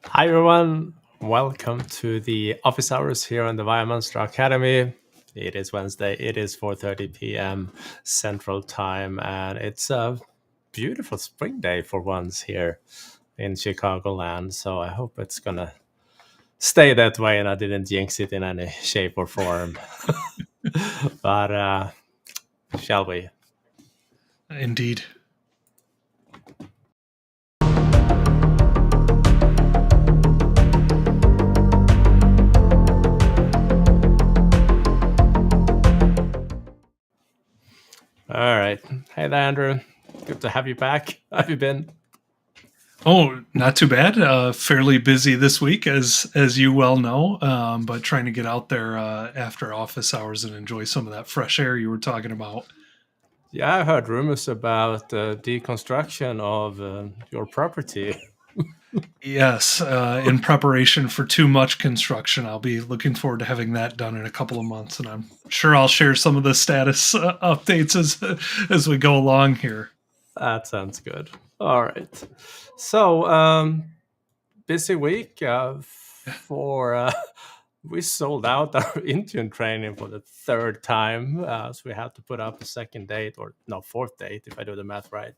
Hi everyone, welcome to the office hours here on the ViaMonstra Academy. It is Wednesday, it is 4:30 p.m. Central Time, and it's a beautiful spring day for once here in Chicagoland. So I hope it's gonna stay that way and I didn't jinx it in any shape or form. But shall we? Indeed. All right. Hey there, Andrew. Good to have you back. How have you been? Oh, not too bad. Fairly busy this week, as you well know, but trying to get out there after office hours and enjoy some of that fresh air you were talking about. Yeah, I heard rumors about deconstruction of your property. Yes, in preparation for too much construction, I'll be looking forward to having that done in a couple of months, and I'm sure I'll share some of the status updates as we go along here. That sounds good. All right. So, busy week for we sold out our Intune training for the third time. So we have to put up a second date, or no, fourth date, if I do the math right,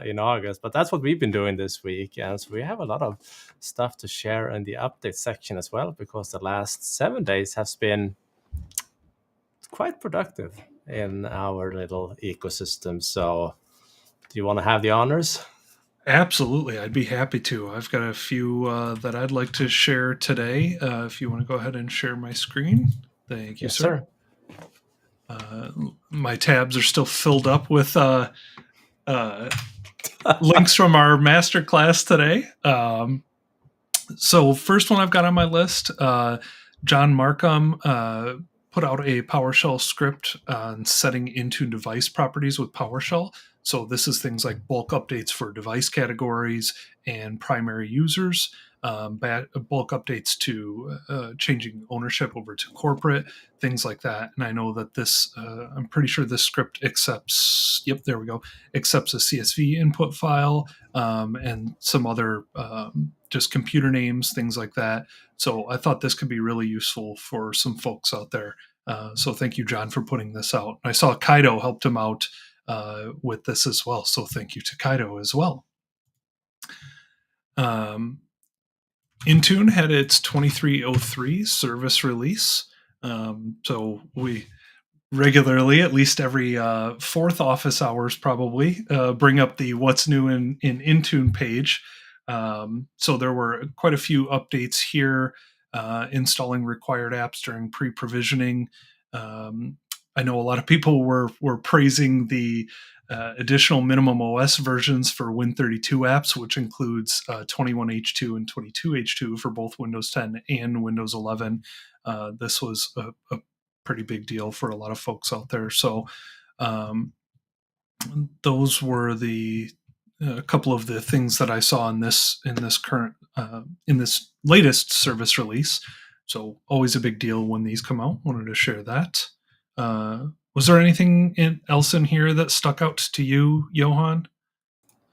in August. But that's what we've been doing this week. And so we have a lot of stuff to share in the update section as well, because the last 7 days has been quite productive in our little ecosystem. So, do you want to have the honors? Absolutely, I'd be happy to. I've got a few that I'd like to share today. If you want to go ahead and share my screen. Thank you, Yes, sir. sir. My tabs are still filled up with uh, links from our masterclass today. So first one I've got on my list, John Markham put out a PowerShell script on setting Intune device properties with PowerShell. So this is things like bulk updates for device categories and primary users, bulk updates to changing ownership over to corporate, things like that. And I know that this, I'm pretty sure this script accepts, yep, there we go, accepts a CSV input file and some other just computer names, things like that. So I thought this could be really useful for some folks out there. So thank you, John, for putting this out. I saw Kaido helped him out with this as well. So thank you to Kaido as well. Intune had its 2303 service release. So we regularly, at least every fourth office hours, probably bring up the what's new in Intune page. So there were quite a few updates here, installing required apps during pre-provisioning. I know a lot of people were praising the additional minimum OS versions for Win32 apps, which includes 21H2 and 22H2 for both Windows 10 and Windows 11. This was a pretty big deal for a lot of folks out there. So those were the a couple of the things that I saw in this current in this latest service release. So always a big deal when these come out. Wanted to share that. Was there anything else in here that stuck out to you, Johan,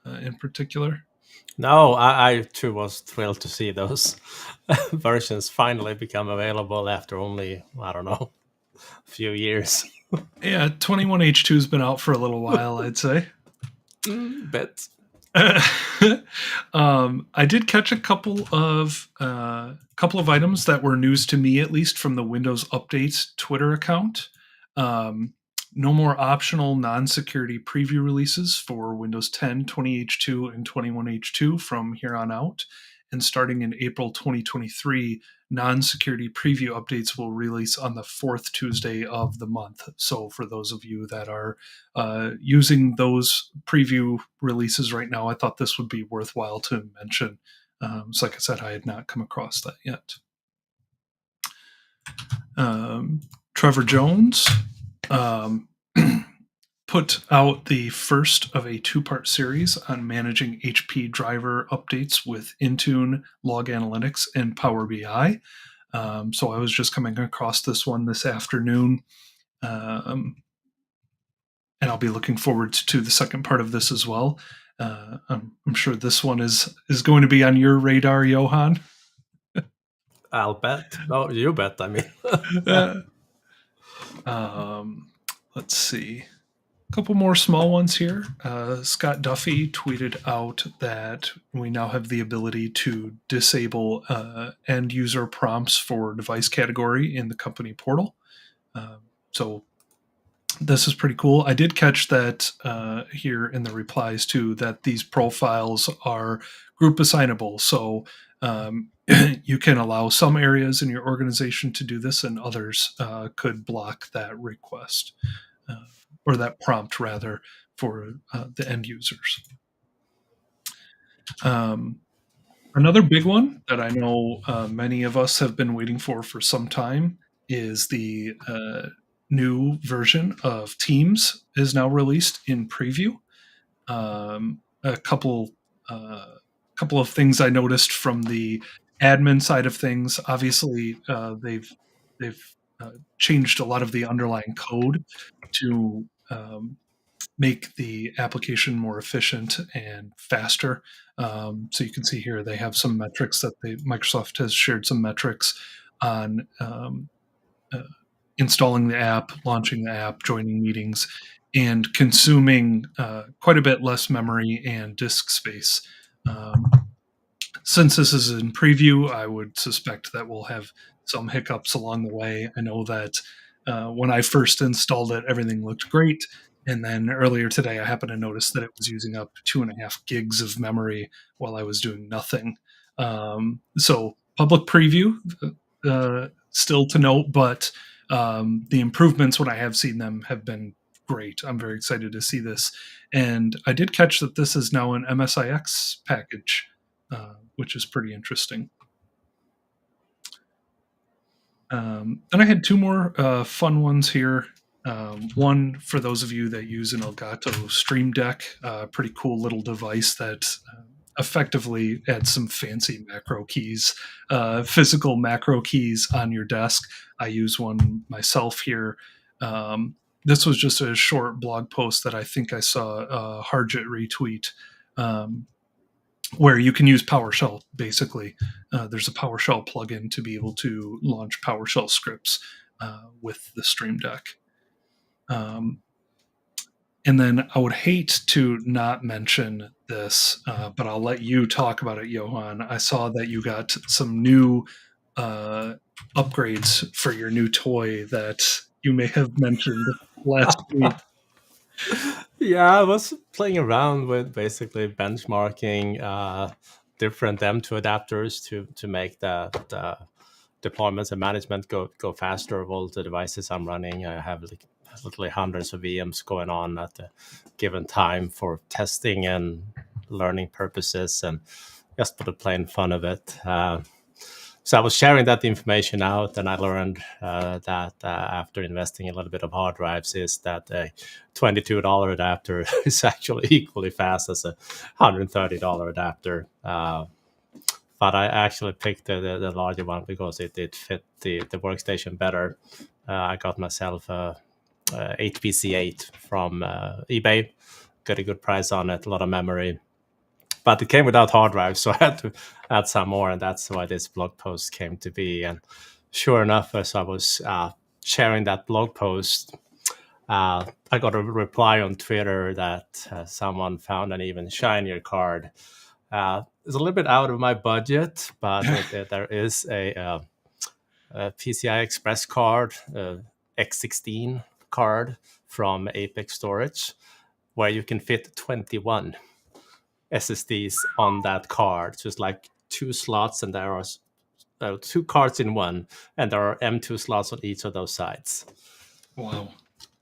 in particular? No, I too was thrilled to see those versions finally become available after only, I don't know, a few years. Yeah, 21H2 has been out for a little while, I'd say. But I did catch a couple of items that were news to me, at least from the Windows Updates Twitter account. No more optional non-security preview releases for Windows 10, 20H2, and 21H2 from here on out. And starting in April 2023, non-security preview updates will release on the fourth Tuesday of the month. So for those of you that are using those preview releases right now, I thought this would be worthwhile to mention. So like I said, I had not come across that yet. Trevor Jones put out the first of a two-part series on managing HP driver updates with Intune, Log Analytics, and Power BI. So I was just coming across this one this afternoon, and I'll be looking forward to the second part of this as well. I'm sure this one is going to be on your radar, Johan. I'll bet. Oh, you bet. I mean, Let's see. A couple more small ones here. Scott Duffy tweeted out that we now have the ability to disable end user prompts for device category in the company portal. So this is pretty cool. I did catch that here in the replies too, that these profiles are group assignable. So you can allow some areas in your organization to do this, and others could block that request or that prompt rather for the end users. Another big one that I know many of us have been waiting for some time is the new version of Teams is now released in preview. A couple of things I noticed from the admin side of things. Obviously, they've changed a lot of the underlying code to make the application more efficient and faster. So you can see here they have some metrics that Microsoft has shared some metrics on installing the app, launching the app, joining meetings, and consuming quite a bit less memory and disk space. Since this is in preview, I would suspect that we'll have some hiccups along the way. I know that when I first installed it, everything looked great. And then earlier today, I happened to notice that it was using up 2.5 gigs of memory while I was doing nothing. So public preview, still to note, but the improvements when I have seen them have been great. I'm very excited to see this. And I did catch that this is now an MSIX package, which is pretty interesting. And I had two more fun ones here. One for those of you that use an Elgato Stream Deck, pretty cool little device that effectively adds some fancy macro keys, physical macro keys on your desk. I use one myself here. This was just a short blog post that I think I saw Harjit retweet, where you can use PowerShell, basically. There's a PowerShell plugin to be able to launch PowerShell scripts with the Stream Deck. And then I would hate to not mention this, but I'll let you talk about it, Johan. I saw that you got some new upgrades for your new toy that you may have mentioned last week. Yeah, I was playing around with basically benchmarking different M2 adapters to make the deployments and management go faster of all the devices I'm running. I have literally hundreds of VMs going on at a given time for testing and learning purposes, and just for the plain fun of it. So I was sharing that information out, and I learned that after investing a little bit of hard drives, is that a $22 adapter is actually equally fast as a $130 adapter. But I actually picked the larger one because it did fit the workstation better. I got myself a HPC8 from eBay. Got a good price on it, a lot of memory. But it came without hard drive, so I had to add some more, and that's why this blog post came to be. And sure enough, as I was sharing that blog post, I got a reply on Twitter that someone found an even shinier card. It's a little bit out of my budget, but there is a PCI Express card, X16 card from Apex Storage, where you can fit 21 SSDs on that card. So it's like 2 slots, and there are 2 cards in one, and there are M2 slots on each of those sides. Wow.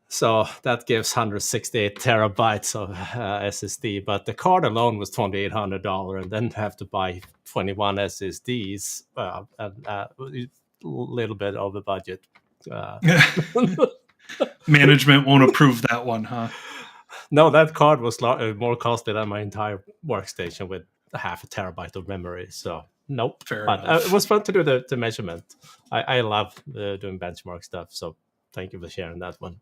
So that gives 168 terabytes of SSD, but the card alone was $2,800, and then have to buy 21 SSDs, and a little bit over budget. Management won't approve that one, huh? No, that card was more costly than my entire workstation with 0.5 terabyte of memory. So nope. Fair but enough. It was fun to do the measurement. I love doing benchmark stuff. So thank you for sharing that one.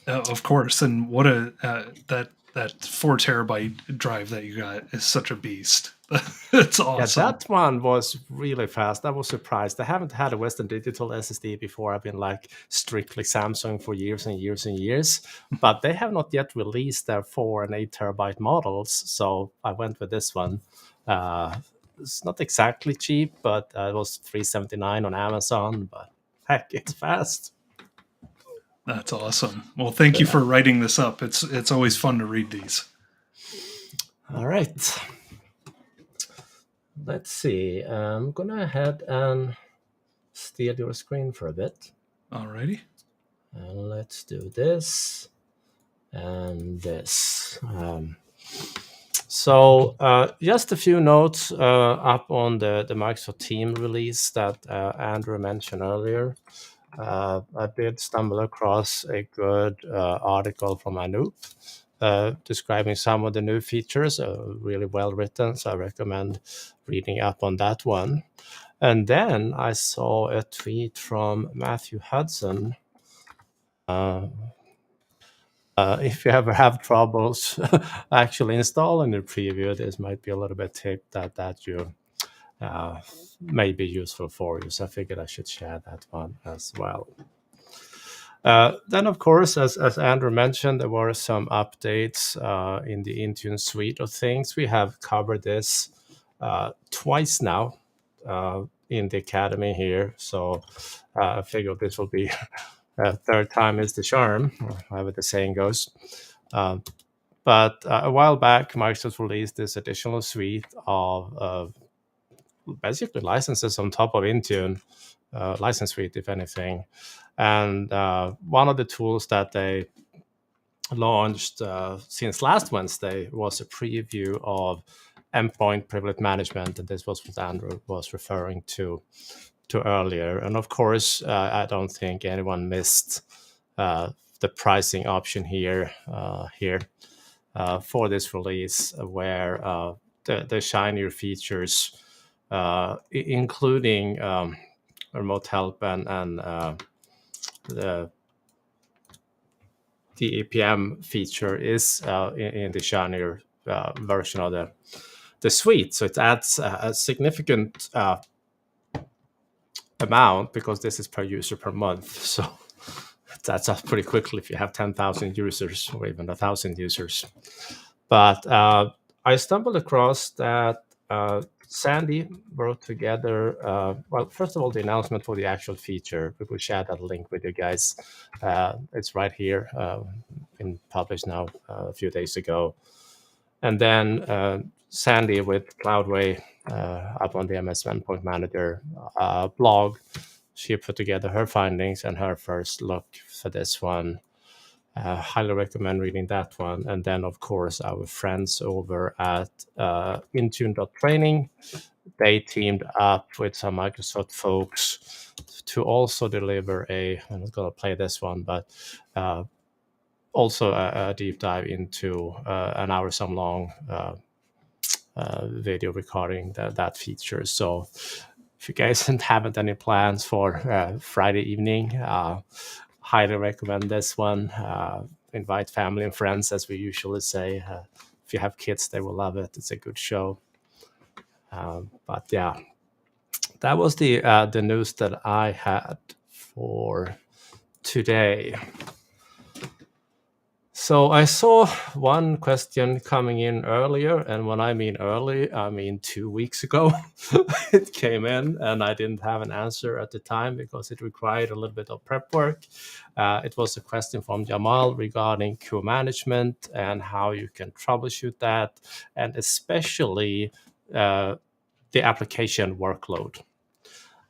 Of course, and what that that 4 terabyte drive that you got is such a beast. It's awesome. Yeah, that one was really fast. I was surprised. I haven't had a Western Digital SSD before. I've been like strictly Samsung for years and years and years, but they have not yet released their 4 and 8 terabyte models. So I went with this one. It's not exactly cheap, but it was $379 on Amazon. But heck, it's fast. That's awesome. Well, thank you for writing this up. It's always fun to read these. All right. Let's see. I'm gonna head and steal your screen for a bit. Alrighty. And let's do this and this. So just a few notes up on the Microsoft Team release that Andrew mentioned earlier. I did stumble across a good article from Anoop describing some of the new features, really well written. So I recommend reading up on that one. And then I saw a tweet from Matthew Hudson. If you ever have troubles actually installing the preview, this might be a little bit tip that you may be useful for you. So I figured I should share that one as well. Then, of course, as Andrew mentioned, there were some updates in the Intune Suite of things. We have covered this twice now in the Academy here. So I figured this will be third time is the charm, or however the saying goes. But a while back, Microsoft released this additional suite of basically licenses on top of Intune, license suite, if anything. And one of the tools that they launched since last Wednesday was a preview of Endpoint privilege management. And this was what Andrew was referring to earlier. And of course, I don't think anyone missed the pricing option here for this release, where the shinier features, including remote help and the APM feature, is in the shinier version of the suite. So it adds a significant amount, because this is per user per month. So that's up pretty quickly if you have 10,000 users or even 1,000 users. But I stumbled across that Sandy wrote together, well, first of all, the announcement for the actual feature. We will share that link with you guys. It's right here, been published now a few days ago. And then Sandy with Cloudway up on the MS Endpoint Manager blog, she put together her findings and her first look for this one. Highly recommend reading that one. And then, of course, our friends over at Intune.training, they teamed up with some Microsoft folks to also deliver I'm not going to play this one, but also a deep dive into an hour some long video recording that feature. So if you guys haven't any plans for Friday evening, highly recommend this one. Invite family and friends, as we usually say. If you have kids, they will love it. It's a good show. But yeah, that was the news that I had for today. So I saw one question coming in earlier, and when I mean early, I mean 2 weeks ago. It came in, and I didn't have an answer at the time because it required a little bit of prep work. It was a question from Jamal regarding queue management and how you can troubleshoot that, and especially the application workload.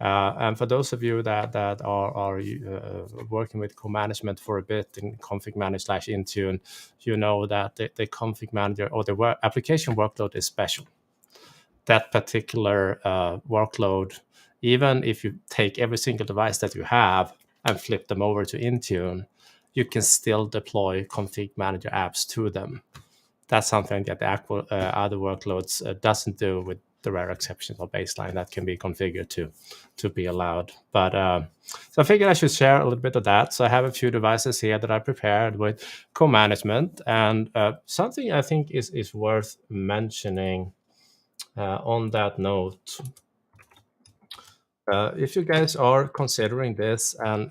And for those of you that are working with co-management for a bit in ConfigMgr/Intune, you know that the config manager or the application workload is special. That particular workload, even if you take every single device that you have and flip them over to Intune, you can still deploy config manager apps to them. That's something that the other workloads doesn't do with the rare exceptions or baseline that can be configured to be allowed. But so I figured I should share a little bit of that. So I have a few devices here that I prepared with co-management, and something I think is worth mentioning on that note. If you guys are considering this, and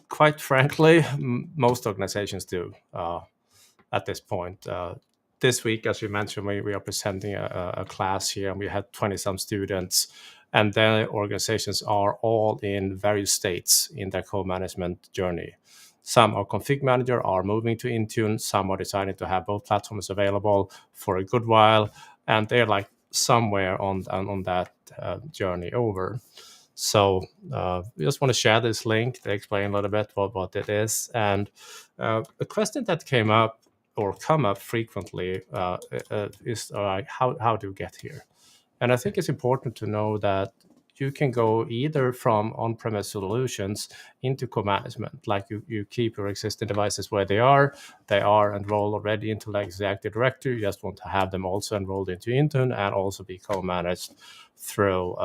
quite frankly, most organizations do at this point. This week, as you mentioned, we are presenting a class here, and we had 20-some students, and then organizations are all in various states in their co-management journey. Some are config manager, are moving to Intune. Some are deciding to have both platforms available for a good while, and they're like somewhere on that journey over. So we just want to share this link to explain a little bit what it is. And a question that came up or come up frequently is how do you get here? And I think it's important to know that you can go either from on-premise solutions into co-management, like you keep your existing devices where they are enrolled already into like the Active Directory. You just want to have them also enrolled into Intune and also be co-managed through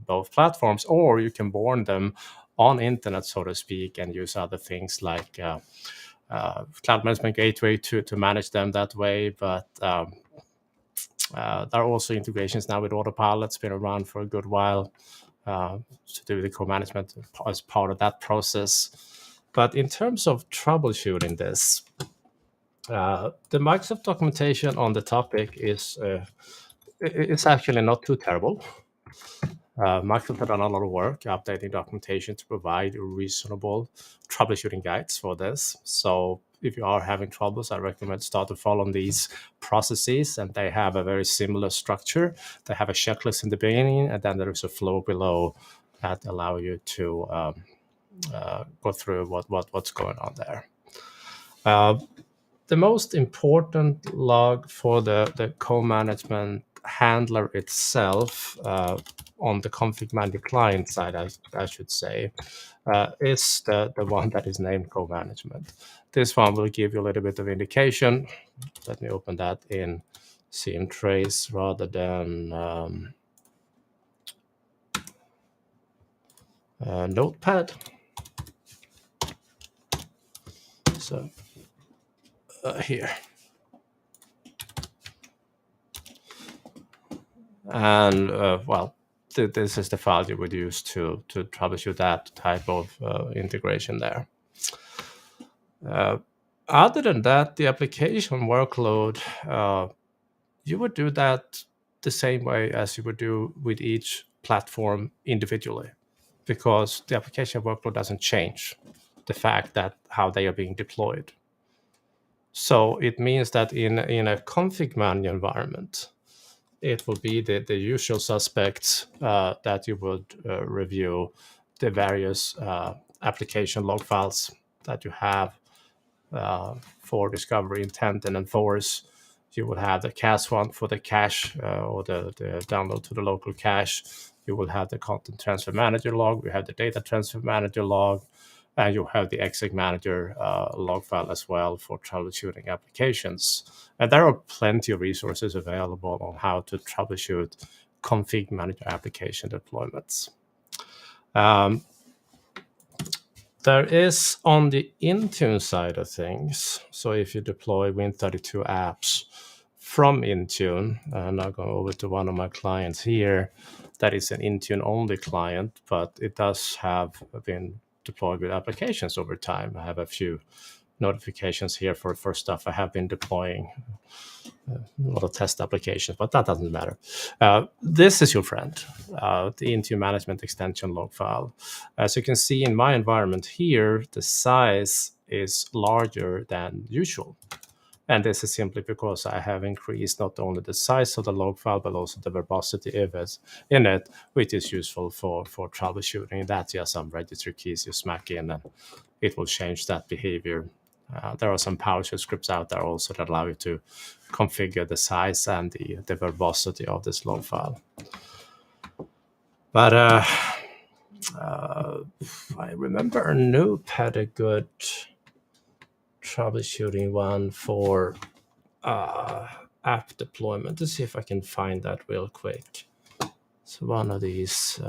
both platforms, or you can born them on internet, so to speak, and use other things like Cloud Management Gateway to manage them that way. But there are also integrations now with Autopilot. It's been around for a good while to do the co-management as part of that process. But in terms of troubleshooting this, the Microsoft documentation on the topic is it's actually not too terrible. Microsoft have done a lot of work updating documentation to provide reasonable troubleshooting guides for this. So if you are having troubles, I recommend start to follow these processes, and they have a very similar structure. They have a checklist in the beginning, and then there is a flow below that allow you to go through what's going on there. The most important log for the co-management handler itself on the ConfigMgr client side, I should say, is the one that is named co-management. This one will give you a little bit of indication. Let me open that in CMTrace rather than Notepad. So here. And well, this is the file you would use to troubleshoot that type of integration there. Other than that, the application workload, you would do that the same way as you would do with each platform individually, because the application workload doesn't change the fact that how they are being deployed. So it means that in a config manager environment, it will be the usual suspects that you would review the various application log files that you have for discovery, intent, and enforce. You will have the CAS one for the cache or the download to the local cache. You will have the content transfer manager log. We have the data transfer manager log. And you have the exec manager log file as well for troubleshooting applications. And there are plenty of resources available on how to troubleshoot config manager application deployments. There is on the Intune side of things. So if you deploy Win32 apps from Intune, and I'll go over to one of my clients here, that is an Intune only client, but it does have been deployed with applications over time. I have a few notifications here for stuff I have been deploying, a lot of test applications, but that doesn't matter. This is your friend, the IntuneManagement extension log file. As you can see in my environment here, the size is larger than usual. And this is simply because I have increased not only the size of the log file, but also the verbosity of it in it, which is useful for troubleshooting. That's just some registry keys you smack in, and it will change that behavior. There are some PowerShell scripts out there also that allow you to configure the size and the verbosity of this log file. But I remember Noob had a good troubleshooting one for app deployment to see if I can find that real quick. So one of these.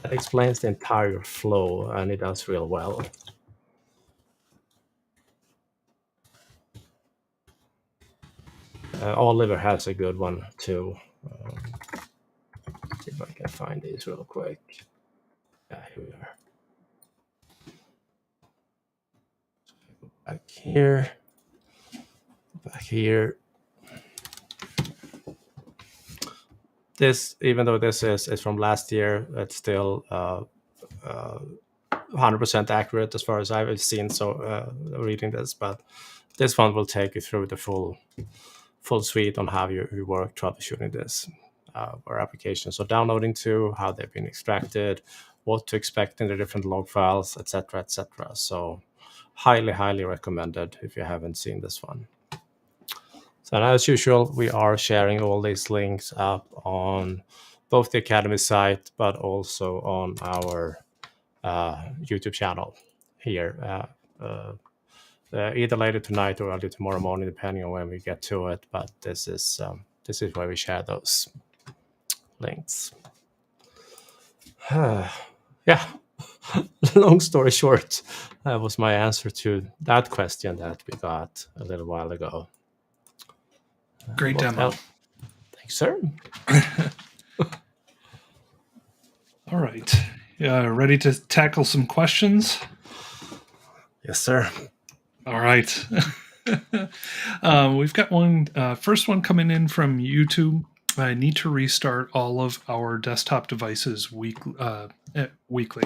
That explains the entire flow, and it does real well. Oliver has a good one too. See if I can find these real quick. Yeah, here we are. Back here. Back here. This, even though this is from last year, it's still 100% accurate as far as I've seen. So reading this, but this one will take you through the full suite on how you work troubleshooting this or applications. So downloading to, how they've been extracted, what to expect in the different log files, etc., etc. So highly recommended if you haven't seen this one. So as usual, we are sharing all these links up on both the Academy site, but also on our YouTube channel here. Either later tonight or early tomorrow morning, depending on when we get to it. But this is where we share those links. Yeah. Long story short, that was my answer to that question that we got a little while ago. Great demo. Thanks, sir. All right. Ready to tackle some questions? Yes, sir. All right. We've got one, first one coming in from YouTube. I need to restart all of our desktop devices weekly.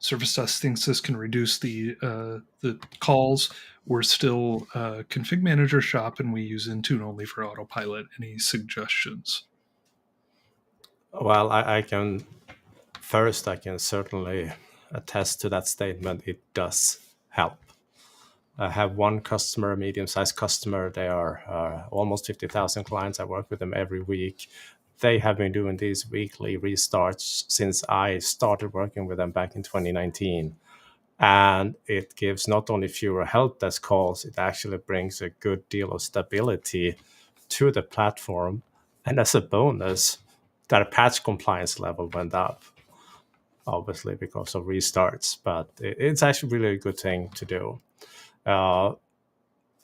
Service Desk thinks this can reduce the calls. We're still ConfigMgr shop, and we use Intune only for autopilot. Any suggestions? Well, I can certainly attest to that statement. It does help. I have one customer, a medium-sized customer. They are almost 50,000 clients. I work with them every week. They have been doing these weekly restarts since I started working with them back in 2019. And it gives not only fewer help desk calls, it actually brings a good deal of stability to the platform. And as a bonus, their patch compliance level went up, obviously because of restarts. But it's actually really a good thing to do.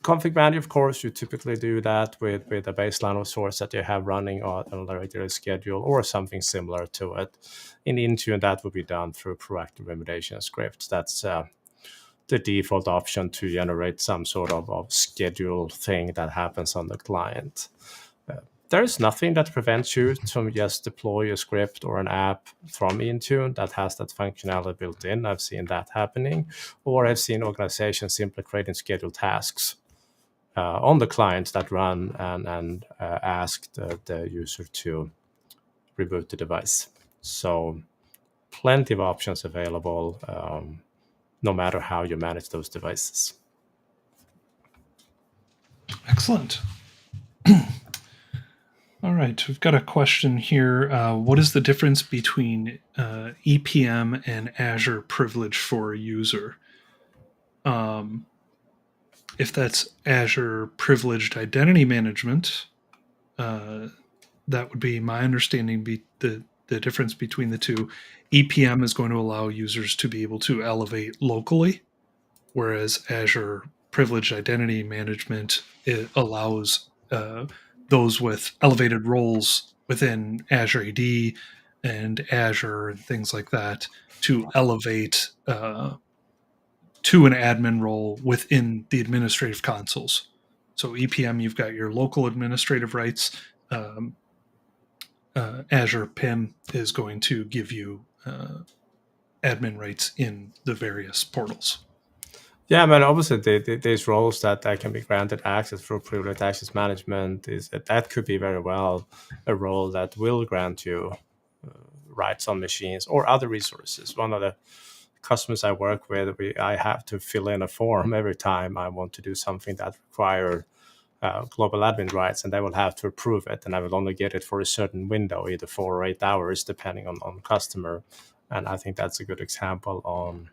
ConfigMgr, of course, you typically do that with a baseline of source that you have running on a regular schedule or something similar to it. In Intune, that would be done through proactive remediation scripts. That's the default option to generate some sort of schedule thing that happens on the client. There's nothing that prevents you from just deploy a script or an app from Intune that has that functionality built in. I've seen that happening, or I've seen organizations simply creating scheduled tasks on the client that run and ask the user to reboot the device. So plenty of options available, no matter how you manage those devices. Excellent. All right, we've got a question here. What is the difference between EPM and Azure privilege for a user? If that's Azure privileged identity management, that would be my understanding. The difference between the two. EPM is going to allow users to be able to elevate locally, whereas Azure privileged identity management, it allows those with elevated roles within Azure AD and Azure and things like that to elevate to an admin role within the administrative consoles. So EPM, you've got your local administrative rights. Azure PIM is going to give you admin rights in the various portals. Yeah, I mean, obviously, these roles that can be granted access through privileged access management that could be very well a role that will grant you rights on machines or other resources. One of the customers I work with, I have to fill in a form every time I want to do something that requires global admin rights, and they will have to approve it, and I will only get it for a certain window, either 4 or 8 hours, depending on customer. And I think that's a good example on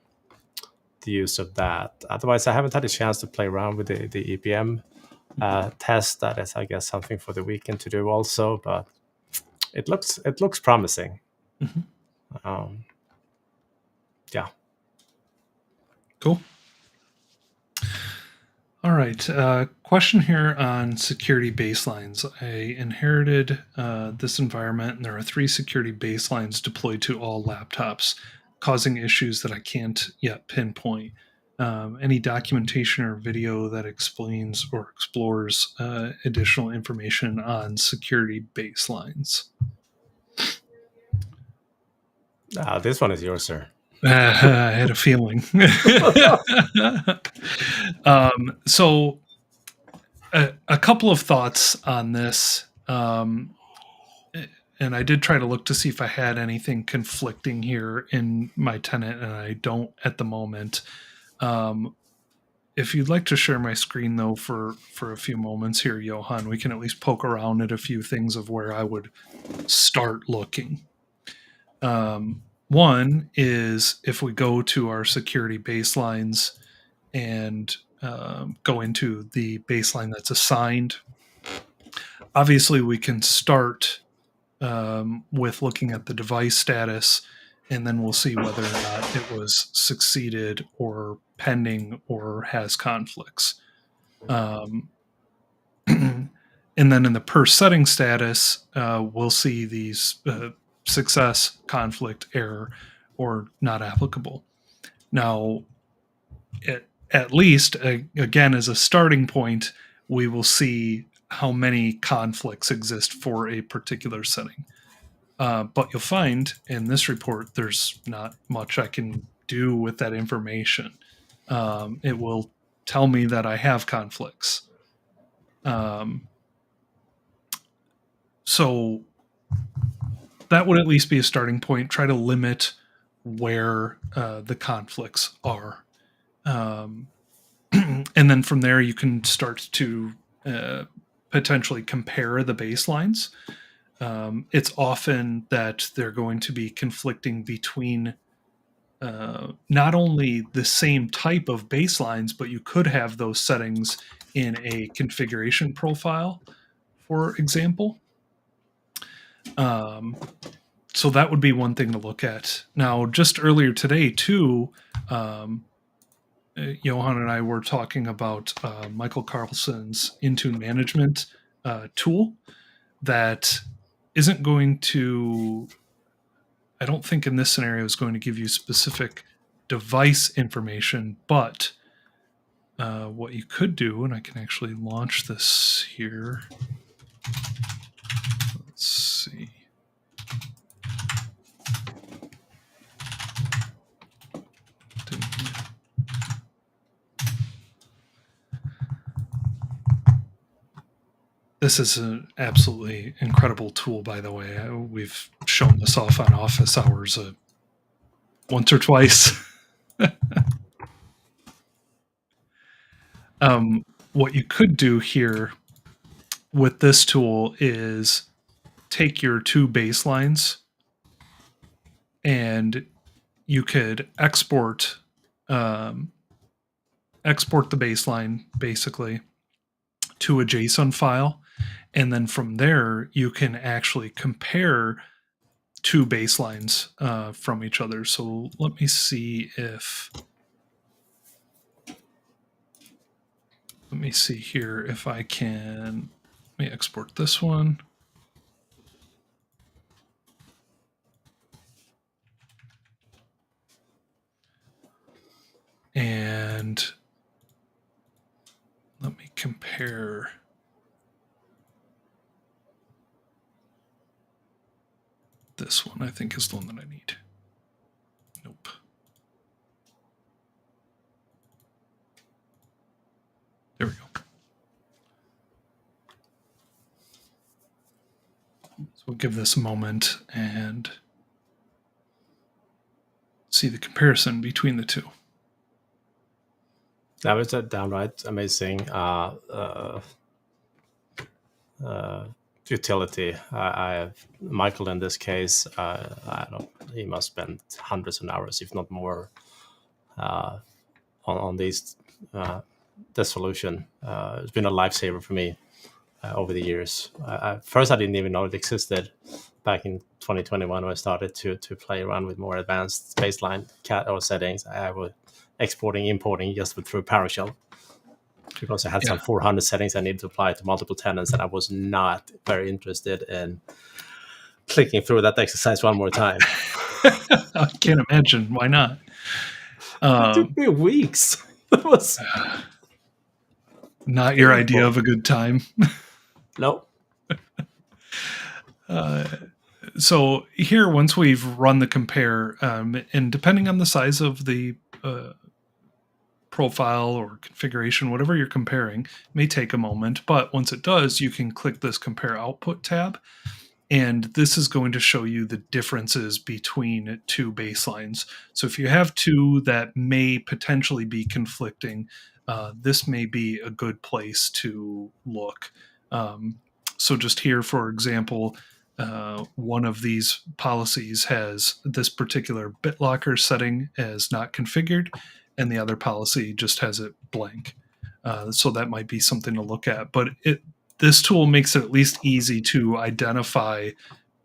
the use of that. Otherwise, I haven't had a chance to play around with the EPM test. That is, I guess, something for the weekend to do also. But it looks promising. Yeah. Cool. All right. Question here on security baselines. I inherited this environment, and there are 3 security baselines deployed to all laptops, causing issues that I can't yet pinpoint. Any documentation or video that explains or explores additional information on security baselines? This one is yours, sir. I had a feeling. So a couple of thoughts on this. And I did try to look to see if I had anything conflicting here in my tenant, and I don't at the moment. If you'd like to share my screen, though, for a few moments here, Johan, we can at least poke around at a few things of where I would start looking. One is if we go to our security baselines and go into the baseline that's assigned. Obviously, we can start with looking at the device status, and then we'll see whether or not it was succeeded or pending or has conflicts. And then in the per setting status, we'll see these success, conflict, error, or not applicable. Now, at least, again, as a starting point, we will see how many conflicts exist for a particular setting. But you'll find in this report, there's not much I can do with that information. It will tell me that I have conflicts. So that would at least be a starting point. Try to limit where the conflicts are. And then from there, you can start to potentially compare the baselines. It's often that they're going to be conflicting between not only the same type of baselines, but you could have those settings in a configuration profile, for example. So that would be one thing to look at. Now, just earlier today, too, Johan and I were talking about Michael Carlson's IntuneManagement tool that isn't going to, I don't think in this scenario is going to give you specific device information, but what you could do, and I can actually launch this here. Let's see. This is an absolutely incredible tool, by the way. We've shown this off on office hours once or twice. What you could do here with this tool is take your 2 baselines and you could export the baseline basically to a JSON file. And then from there, you can actually compare 2 baselines from each other. So let me see here if I can, let me export this one. And let me compare. This one, I think, is the one that I need. Nope. There we go. So we'll give this a moment and see the comparison between the 2. That was a downright amazing utility. I have Michael in this case. I don't. He must spend hundreds of hours, if not more, on these this solution. It's been a lifesaver for me over the years. First, I didn't even know it existed back in 2021 when I started to play around with more advanced baseline cat or settings. I was exporting, importing just through PowerShell because I had some 400 settings I needed to apply to multiple tenants, and I was not very interested in clicking through that exercise one more time. I can't imagine. Why not? It took me weeks. It was not your idea of a good time. Nope. So here, once we've run the compare, and depending on the size of the profile or configuration, whatever you're comparing, may take a moment. But once it does, you can click this Compare Output tab. And this is going to show you the differences between two baselines. So if you have two that may potentially be conflicting, this may be a good place to look. So just here, for example, one of these policies has this particular BitLocker setting as not configured, and the other policy just has it blank. So that might be something to look at. But this tool makes it at least easy to identify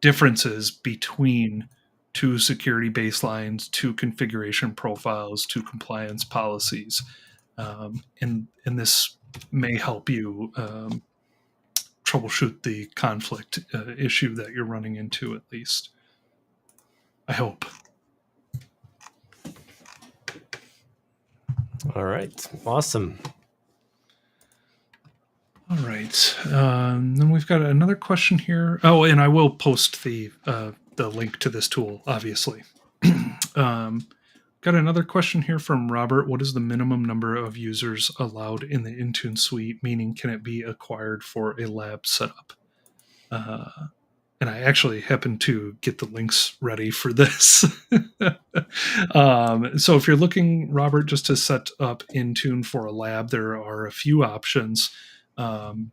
differences between two security baselines, two configuration profiles, two compliance policies. And this may help you troubleshoot the conflict issue that you're running into, at least. I hope. All right. Awesome. All right. Then we've got another question here. Oh, and I will post the link to this tool, obviously. Got another question here from Robert. What is the minimum number of users allowed in the Intune Suite? Meaning, can it be acquired for a lab setup? And I actually happen to get the links ready for this. So if you're looking, Robert, just to set up Intune for a lab, there are a few options. There's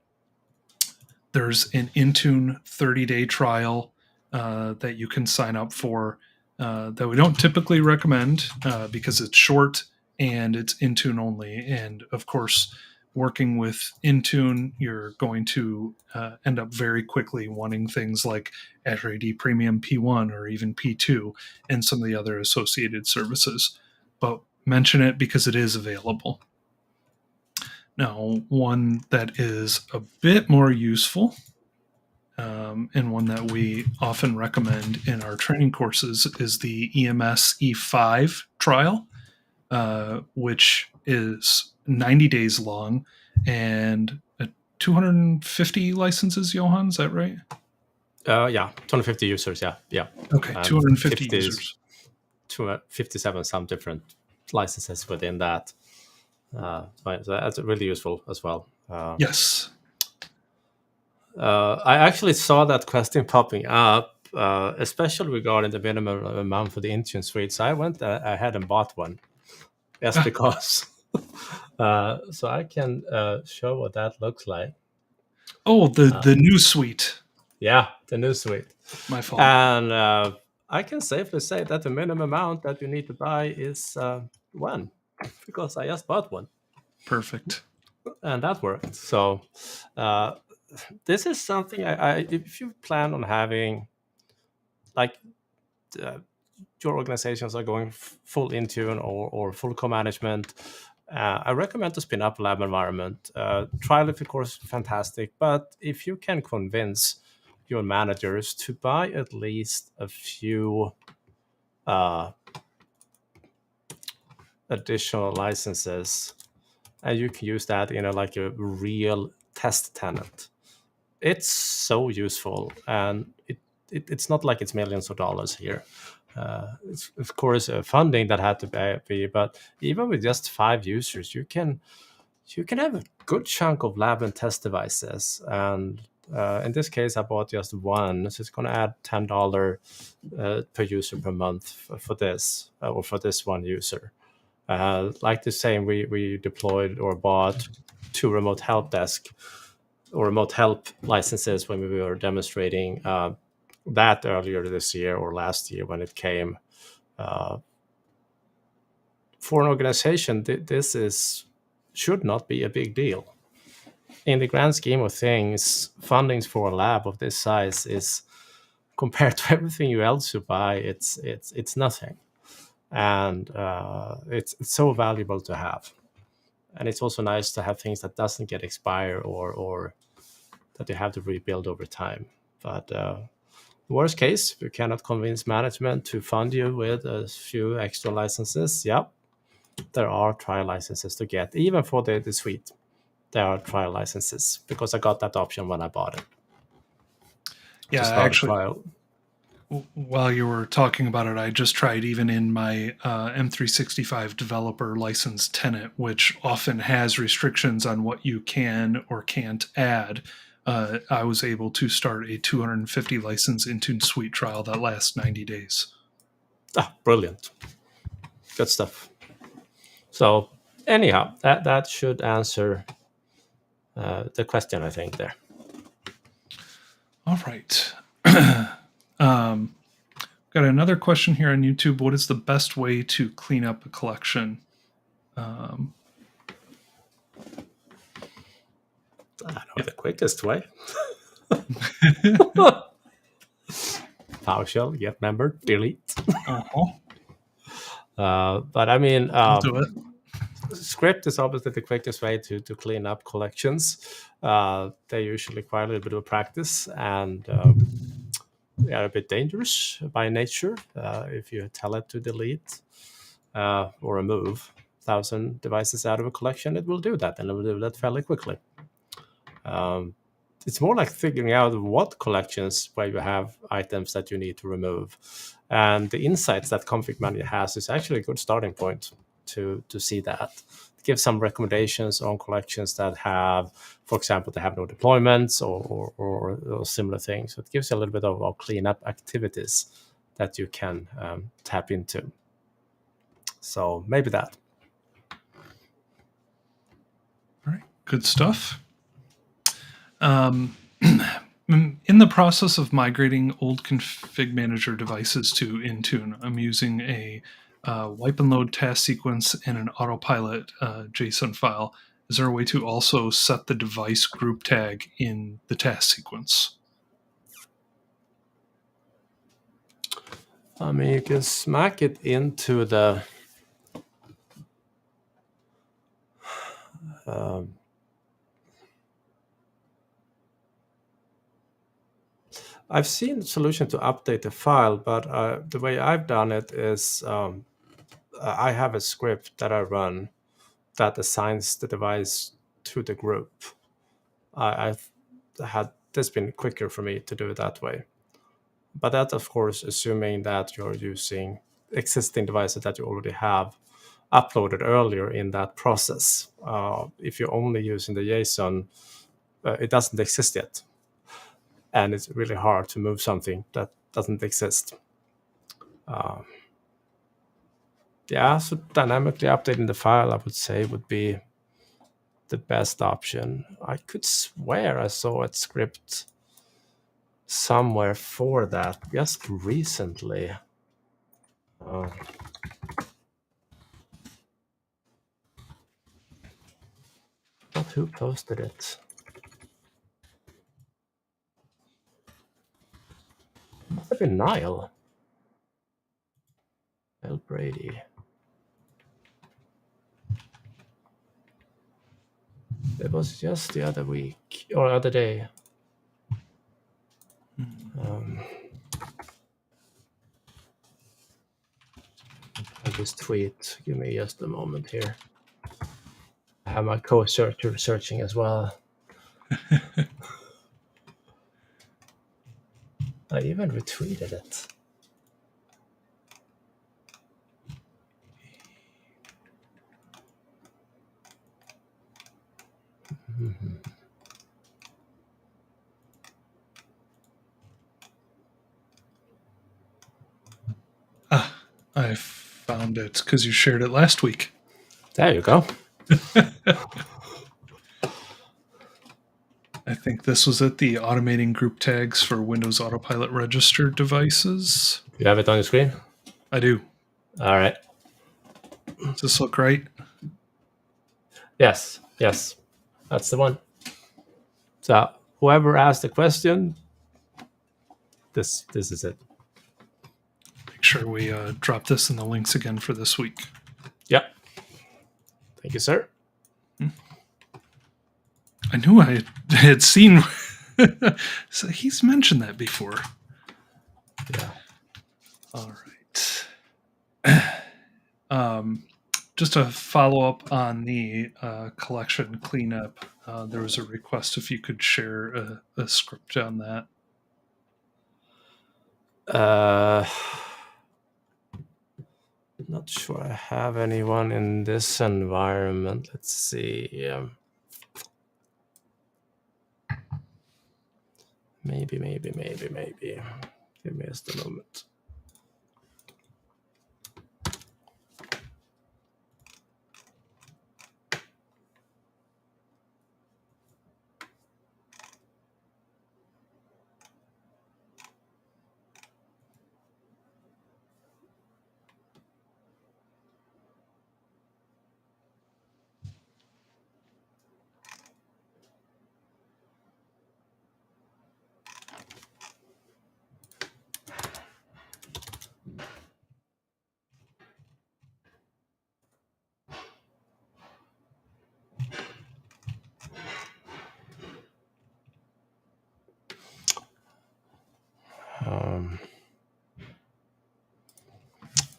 an Intune 30-day trial that you can sign up for that we don't typically recommend because it's short and it's Intune only. And of course, working with Intune, you're going to end up very quickly wanting things like Azure AD Premium P1 or even P2 and some of the other associated services. But mention it because it is available. Now, one that is a bit more useful and one that we often recommend in our training courses is the EMS E5 trial, which is 90 days long and 250 licenses, Johan, is that right? Yeah, 250 users, yeah. Okay, 250 users. 257 some different licenses within that. So that's really useful as well. Yes. I actually saw that question popping up, especially regarding the minimum amount for the Intune Suite. So I went ahead and bought one, just because. So I can show what that looks like. Oh, the new suite. Yeah, the new suite. My fault. And I can safely say that the minimum amount that you need to buy is one, because I just bought one. Perfect. And that worked. So this is something if you plan on having, like, your organizations are going full Intune or full co-management, I recommend to spin up a lab environment. Trial, of course, fantastic. But if you can convince your managers to buy at least a few additional licenses, and you can use that in like a real test tenant, it's so useful. And it's not like it's millions of dollars here. It's of course funding that had to be, but even with just 5 users, you can have a good chunk of lab and test devices. And in this case, I bought just one, so it's going to add $10 per user per month for this, or for this one user. Like the same, we deployed or bought 2 remote help desk or remote help licenses when we were demonstrating that earlier this year or last year when it came for an organization, this should not be a big deal. In the grand scheme of things, fundings for a lab of this size is, compared to everything else you buy, it's nothing, and it's so valuable to have. And it's also nice to have things that doesn't get expire or that you have to rebuild over time. But worst case, if you cannot convince management to fund you with a few extra licenses, there are trial licenses to get, even for the suite. There are trial licenses, because I got that option when I bought it. Yeah, actually, while you were talking about it, I just tried even in my M365 developer license tenant, which often has restrictions on what you can or can't add. I was able to start a 250 license Intune Suite trial that lasts 90 days. Brilliant. Good stuff. So anyhow, that should answer the question, I think, there. All right. Got another question here on YouTube. What is the best way to clean up a collection? I know the quickest way. PowerShell, get member, delete. But I mean, do it. Script is obviously the quickest way to clean up collections. They usually require a little bit of practice, and they are a bit dangerous by nature. If you tell it to delete or remove 1,000 devices out of a collection, it will do that, and it will do that fairly quickly. It's more like figuring out what collections where you have items that you need to remove. And the insights that ConfigMgr has is actually a good starting point to see that. It gives some recommendations on collections that have, for example, they have no deployments or similar things. So it gives you a little bit of cleanup activities that you can tap into. So maybe that. All right, good stuff. In the process of migrating old ConfigMgr devices to Intune, I'm using a wipe and load task sequence and an autopilot JSON file. Is there a way to also set the device group tag in the task sequence? I mean, you can smack it into the I've seen the solution to update the file, but the way I've done it is I have a script that I run that assigns the device to the group. I've had this been quicker for me to do it that way. But that's, of course, assuming that you're using existing devices that you already have uploaded earlier in that process. If you're only using the JSON, it doesn't exist yet. And it's really hard to move something that doesn't exist. So dynamically updating the file, I would say, would be the best option. I could swear I saw a script somewhere for that just recently. But who posted it? Must have been Niall Brady. It was just the other week or other day. This tweet. Give me just a moment here. I have my co-searcher searching as well. I even retweeted it. I found it because you shared it last week. There you go. I think this was at the automating group tags for Windows Autopilot registered devices. You have it on your screen? I do. All right. Does this look right? Yes, that's the one. So whoever asked the question, this is it. Make sure we drop this in the links again for this week. Yep. Thank you, sir. I knew I had seen. So he's mentioned that before. Yeah. All right. Just to follow up on the collection cleanup, there was a request if you could share a script on that. Not sure I have anyone in this environment. Let's see. Maybe. Give me just a moment.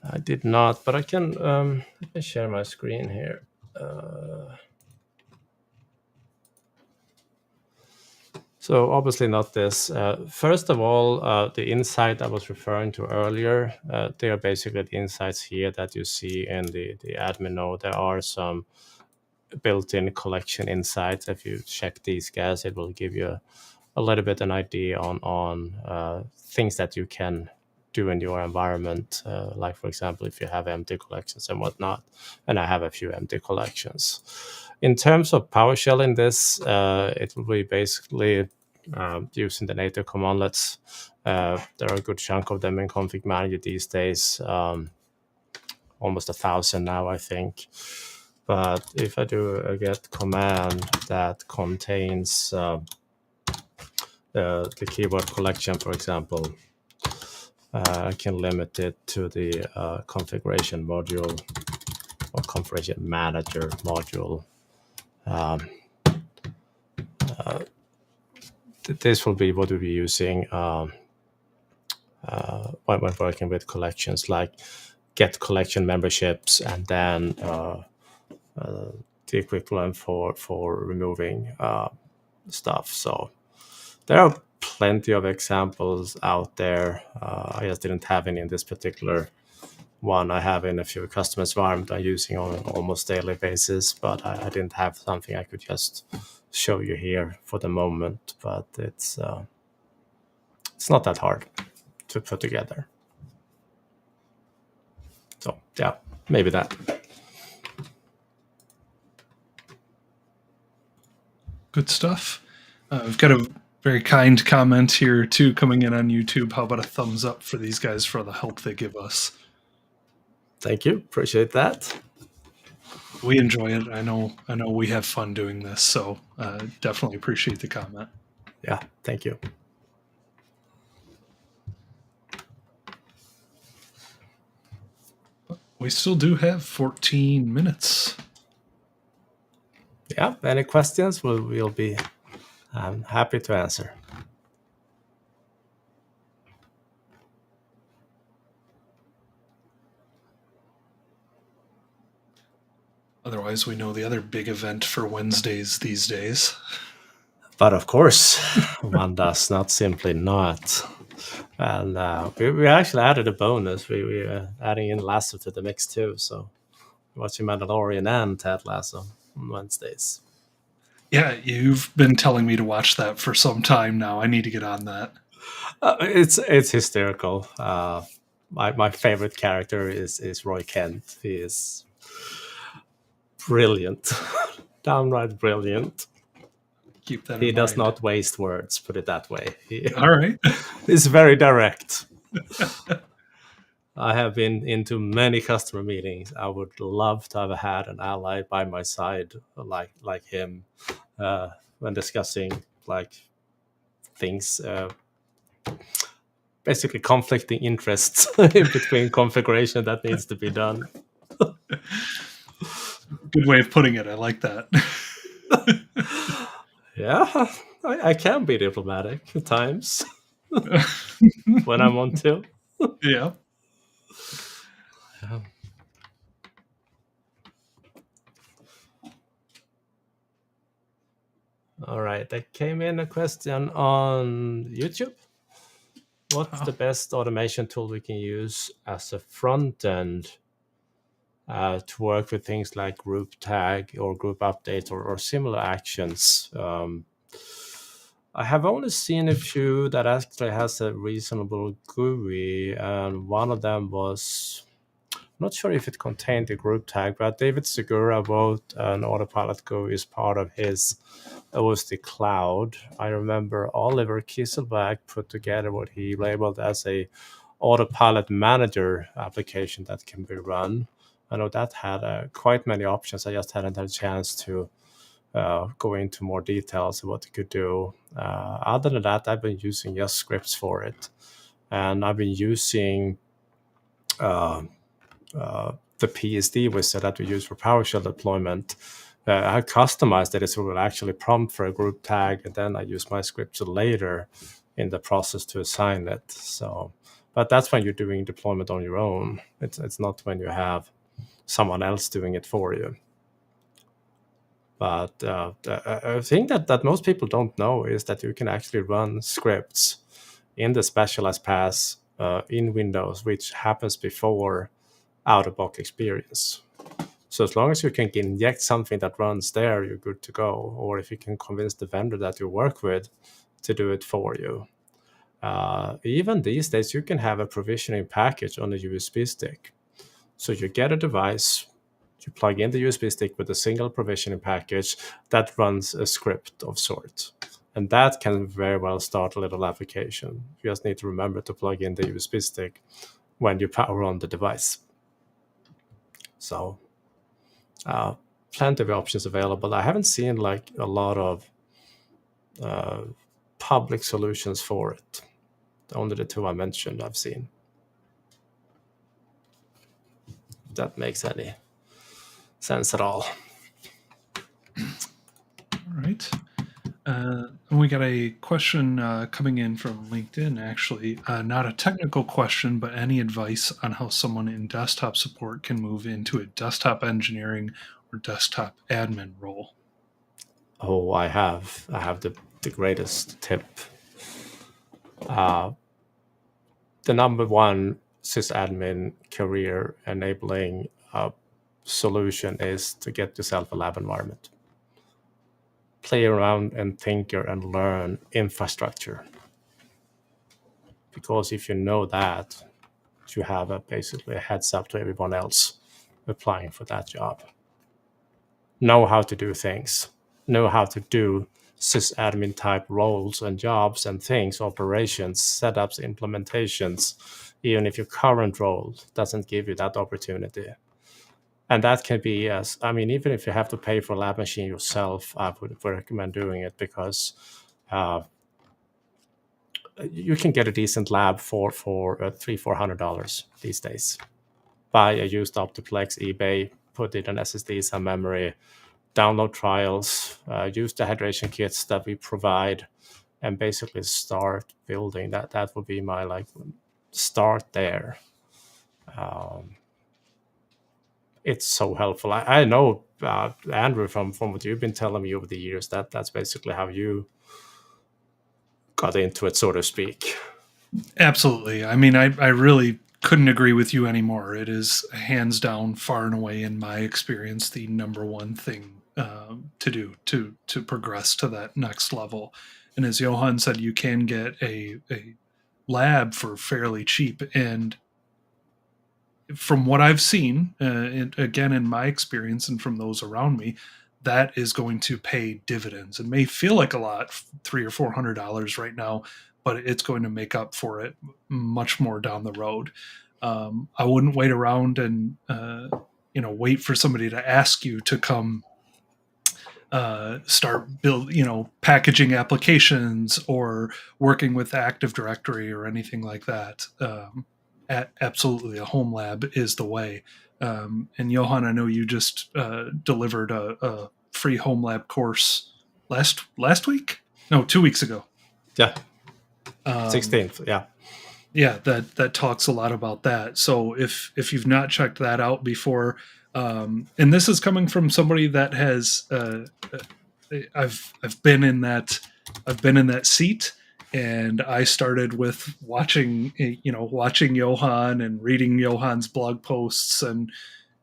I did not, but I can share my screen here. So obviously not this. First of all, the insight I was referring to earlier, they are basically the insights here that you see in the admin node. There are some built-in collection insights. If you check these guys, it will give you a little bit an idea on things that you can do in your environment. Like, for example, if you have empty collections and whatnot, and I have a few empty collections. In terms of PowerShell in this, it will be basically using the native commandlets. There are a good chunk of them in ConfigMgr these days, almost 1,000 now, I think. But if I do a get command that contains the keyword collection, for example, I can limit it to the configuration module or configuration manager module. This will be what we'll be using when working with collections, like get collection memberships and then the equivalent for removing stuff. So there are plenty of examples out there. I just didn't have any in this particular one. I have in a few customers' environment I'm using on an almost daily basis, but I didn't have something I could just show you here for the moment. But it's not that hard to put together. So yeah, maybe that. Good stuff. We've got a very kind comment here too coming in on YouTube. How about a thumbs up for these guys for the help they give us? Thank you. Appreciate that. We enjoy it. I know we have fun doing this, so definitely appreciate the comment. Yeah, thank you. We still do have 14 minutes. Yeah, any questions? We'll be happy to answer. Otherwise, we know the other big event for Wednesdays these days. But of course, one does not simply not. And we actually added a bonus. We are adding in Lasso to the mix too. So watching Mandalorian and Ted Lasso on Wednesdays. Yeah, you've been telling me to watch that for some time now. I need to get on that. It's hysterical. My favorite character is Roy Kent. He is brilliant, downright brilliant. Keep that. He does not waste words. Put it that way. All right. He's very direct. I have been into many customer meetings. I would love to have had an ally by my side, like him, when discussing like things, basically conflicting interests in between configuration that needs to be done. Good way of putting it. I like that. Yeah, I can be diplomatic at times when I want to. Yeah. Yeah. All right, there came in a question on YouTube. What's the best automation tool we can use as a front end to work with things like group tag or group updates or similar actions? I have only seen a few that actually has a reasonable GUI, and one of them was, I'm not sure if it contained the group tag, but David Segura wrote an Autopilot GUI as part of his OSD Cloud. I remember Oliver Kieselbach put together what he labeled as a Autopilot Manager application that can be run. I know that had quite many options. I just hadn't had a chance to go into more details of what it could do. Other than that, I've been using just scripts for it. And I've been using the PSD wizard that we use for PowerShell deployment. I customized it so it will actually prompt for a group tag, and then I use my scripts later in the process to assign it. So, but that's when you're doing deployment on your own. It's not when you have someone else doing it for you. But a thing that most people don't know is that you can actually run scripts in the specialized paths in Windows, which happens before out-of-box experience. So as long as you can inject something that runs there, you're good to go. Or if you can convince the vendor that you work with to do it for you. Even these days, you can have a provisioning package on a USB stick. So you get a device, you plug in the USB stick with a single provisioning package that runs a script of sorts. And that can very well start a little application. You just need to remember to plug in the USB stick when you power on the device. So plenty of options available. I haven't seen like a lot of public solutions for it. Only the two I mentioned I've seen. If that makes any sense at all. All right. And we got a question coming in from LinkedIn, actually. Not a technical question, but any advice on how someone in desktop support can move into a desktop engineering or desktop admin role? Oh, I have the greatest tip. The number one sysadmin career enabling solution is to get yourself a lab environment. Play around and tinker and learn infrastructure. Because if you know that, you have basically a heads up to everyone else applying for that job. Know how to do things. Know how to do sysadmin type roles and jobs and things, operations, setups, implementations, even if your current role doesn't give you that opportunity. And that can be, even if you have to pay for a lab machine yourself, I would recommend doing it because you can get a decent lab for $300-400 these days. Buy a used Optiplex, eBay, put it on SSD, some memory, download trials, use the hydration kits that we provide, and basically start building. That would be my start there. It's so helpful. I know, Andrew, from what you've been telling me over the years, that's basically how you got into it, so to speak. Absolutely. I mean, I really couldn't agree with you anymore. It is hands down, far and away, in my experience, the number one thing to do to progress to that next level. And as Johan said, you can get a lab for fairly cheap. And from what I've seen, again, in my experience and from those around me, that is going to pay dividends. It may feel like a lot, $300 or $400 right now, but it's going to make up for it much more down the road. I wouldn't wait around and wait for somebody to ask you to come start packaging applications or working with Active Directory or anything like that. Absolutely, a home lab is the way. And Johan, I know you just delivered a free home lab course last week? No, 2 weeks ago. Yeah, 16th. Yeah, that talks a lot about that. So if you've not checked that out before, and this is coming from somebody that has I've been in that seat, and I started with watching Johan and reading Johan's blog posts and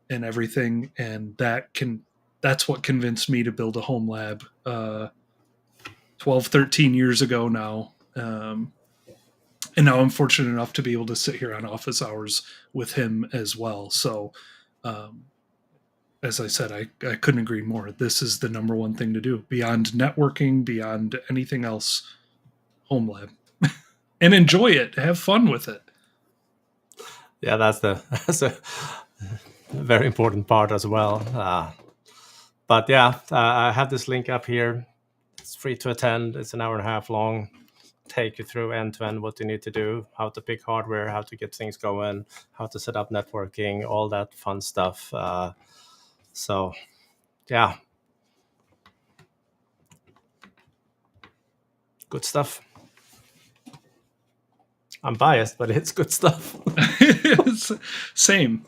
everything, and that's what convinced me to build a home lab 12, 13 years ago now. And now I'm fortunate enough to be able to sit here on office hours with him as well. So, as I said, I couldn't agree more. This is the number one thing to do beyond networking, beyond anything else. Home lab, and enjoy it. Have fun with it. Yeah, that's a very important part as well. But yeah, I have this link up here. It's free to attend. It's an hour and a half long. Take you through end to end what you need to do, how to pick hardware, how to get things going, how to set up networking, all that fun stuff. So yeah, good stuff. I'm biased, but it's good stuff. Same.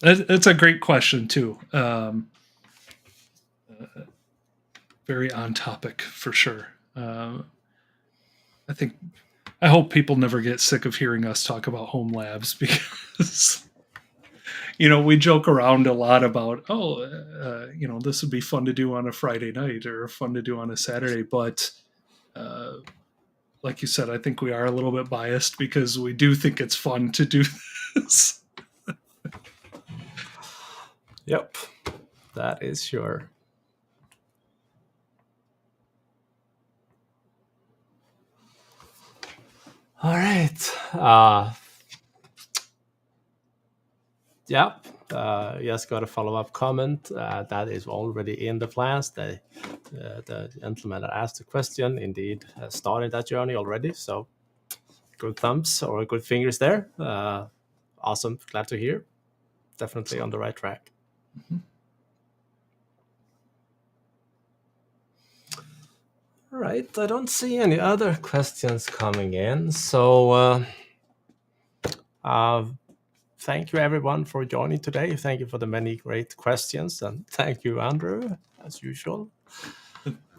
That's a great question too. Very on topic for sure. I hope people never get sick of hearing us talk about home labs, because we joke around a lot about, this would be fun to do on a Friday night or fun to do on a Saturday, but like you said, I think we are a little bit biased because we do think it's fun to do this. Yep, that is sure. All right. Yep. Just got a follow-up comment that is already in the plans. The gentleman that asked the question indeed started that journey already. So good thumbs or good fingers there. Awesome. Glad to hear. Definitely on the right track. Mm-hmm. Right. I don't see any other questions coming in. So thank you, everyone, for joining today. Thank you for the many great questions. And thank you, Andrew, as usual.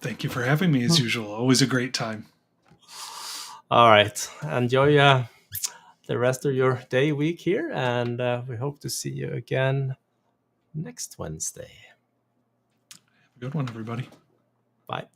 Thank you for having me, as usual. Always a great time. All right. Enjoy the rest of your day, week here. And we hope to see you again next Wednesday. Good one, everybody. Bye.